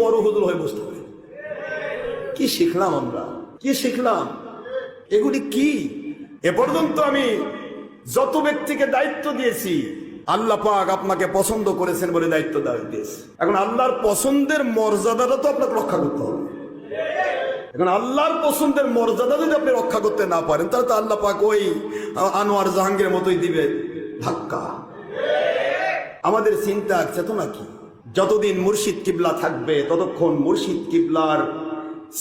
বড় হুজুর হয়ে বসতে হবে। কি শিখলাম আমরা, কি শিখলাম, এগুলি কি? এ পর্যন্ত আমি যত ব্যক্তিকে দায়িত্ব দিয়েছি, আল্লাহ পাক আপনাকে পছন্দ করেছেন বলে দায়িত্ব দিয়েছে। এখন আল্লাহর পছন্দের মর্যাদাটা তো আপনাকে রক্ষা করতে হবে। এখন আল্লাহর পছন্দের মর্যাদা যদি আপনি রক্ষা করতে না পারেন, তাহলে তো আল্লাহ পাক ওই আনোয়ার জাহাঙ্গীরের মতোই দিবে ধাক্কা। আমাদের চিন্তা চেতনা কি? যতদিন মুর্শিদ কিবলা থাকবে ততক্ষণ মুর্শিদ কিবলার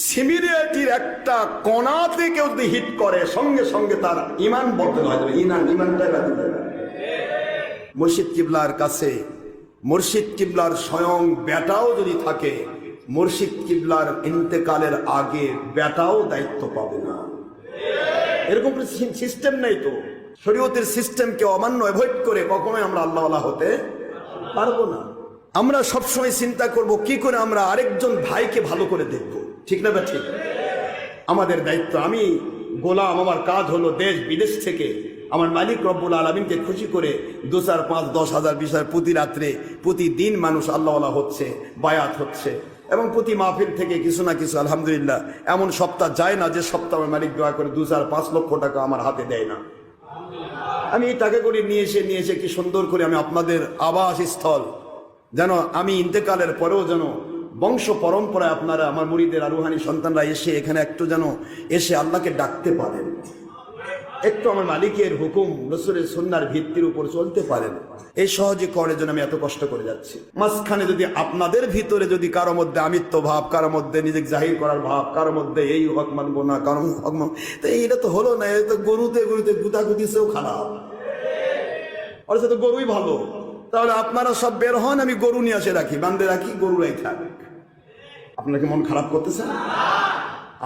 সিমিলারিটির একটা কণাতে কেউ যদি হিট করে, সঙ্গে সঙ্গে তার ইমান বদল হয়ে যাবে। ইমানটাই বাতিল হয়ে যাবে। মুর্শিদ কিবলার কাছে মুর্শিদ কিবলার স্বয়ং বেটাও যদি থাকে, মুর্শিদ কিবলার ইন্তেকালের আগে বেটাও দায়িত্ব পাবে না। এরকম সিস্টেম নেই তো। শরীয়তের সিস্টেমকে অমান্য অ্যাভয়েড করে কখনোই আমরা আল্লাহওয়ালা হতে পারবো না। আমরা সবসময় চিন্তা করব কি করে আমরা আরেকজন ভাইকে ভালো করে দেখব, ঠিক না? ঠিক আমাদের দায়িত্ব। আমি গোলাম, আমার কাজ হলো দেশ বিদেশ থেকে আমার মালিক রব্বুল আলামিনকে খুশি করে 2, 4, 5, 10 হাজার 20 হাজার প্রতি রাত্রে প্রতিদিন মানুষ আল্লাহওয়ালা হচ্ছে, বায়াত হচ্ছে, এবং প্রতি মাহফিল থেকে কিছু না কিছু আলহামদুলিল্লাহ এমন সপ্তাহ যায় না যে সপ্তাহ আমার মালিক দোয়া করে 2, 4, 5 লক্ষ টাকা আমার হাতে দেয় না। আমি এই টাকা করে নিয়ে এসে কি সুন্দর করে আমি আপনাদের আবাসস্থল যেন আমি ইন্তেকালের পরেও যেন বংশ পরম্পরায় আপনারা আমার মুরিদের আর রুহানি সন্তানরা এসে এখানে একটু যেন এসে আল্লাহকে ডাকতে পারেন, একটু আমার মালিকের হুকুম রাসূলের সুন্নাহর ভিত্তির উপর চলতে পারেন। এই সহজে করার জন্য আমি এত কষ্ট করে যাচ্ছি। মাঝখানে যদি আপনাদের ভিতরে যদি কারো মধ্যে আমিত্ব ভাব, কারো মধ্যে নিজেকে জাহির করার ভাব, কারো মধ্যে এই হক মানবো না, কারো হক মানবো, তো এটা তো হলো না। এটা তো গরুতে গুতাগুতিছেও খারাপ, ওর সাথে গরুই ভালো। তাহলে আপনারা সব বের হন, আমি গরু নিয়ে আসে রাখি, বান্ধে রাখি, গরুরাই থাক। আপনাকে মন খারাপ করতেছেন?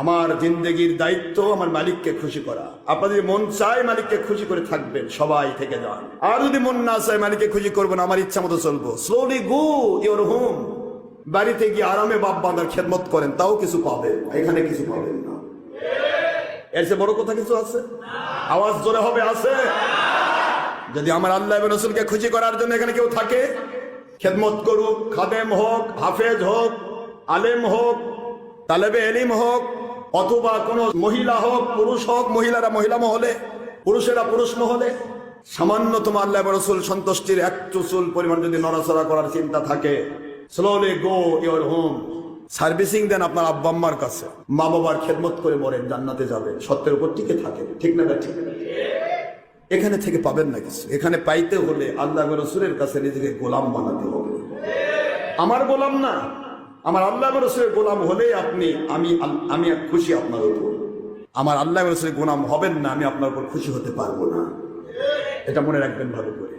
আমার জিন্দেগির দায়িত্ব আমার মালিককে খুশি করা। আপনাদের মন চায় মালিককে খুশি করে থাকবেন, সবাই থেকে যান। আর যদি মন না চায় মালিককে খুশি করবো না, আমার ইচ্ছা মতো চলবো, স্লোলি গো ইওর হোম। বাড়িতে গিয়ে আরামে বাপ বাঁধার খেদমত করেন, তাও কিছু পাবেন, এখানে কিছু পাবেন না। এর চেয়ে বড় কথা কিছু আছে? আওয়াজ জোরে হবে, আছে? যদি আমার আল্লাহ এবং রাসূলকে খুশি করার জন্য এখানে কেউ থাকে, খেদমত করুক, খাদেম হোক, হাফেজ হোক, আলেম হোক, তালেবে এলিম হোক, অথবা কোন মহিলা হোক, পুরুষ হোক, মহিলারা মহিলা মহলে, পুরুষেরা পুরুষ মহলে, সামান্যতম আল্লাহ এবং রাসূল সন্তুষ্টির এক চুল পরিমাণ যদি নড়াচড়া করার চিন্তা থাকে, slowly go your home. Servicing দেন আপনার আব্বা আম্মার কাছে, মা বাবার খেদমত করে মরেন, জান্নাতে যাবেন, সত্যের উপর টিকে থাকেন, ঠিক না? ঠিক। এখানে থেকে পাবেন না কিছু। এখানে পাইতে হলে আল্লাহ এবং রাসূলের কাছে নিজেকে গোলাম বানাতে হবে। আমার গোলাম না, আমার আল্লাহ এবং রাসূলের গোলাম হলে আমি খুশি আপনার উপর। আমার আল্লাহ এবং রাসূলের গোলাম হবেন না, আমি আপনার উপর খুশি হতে পারবো না। এটা মনে রাখবেন ভালো করে।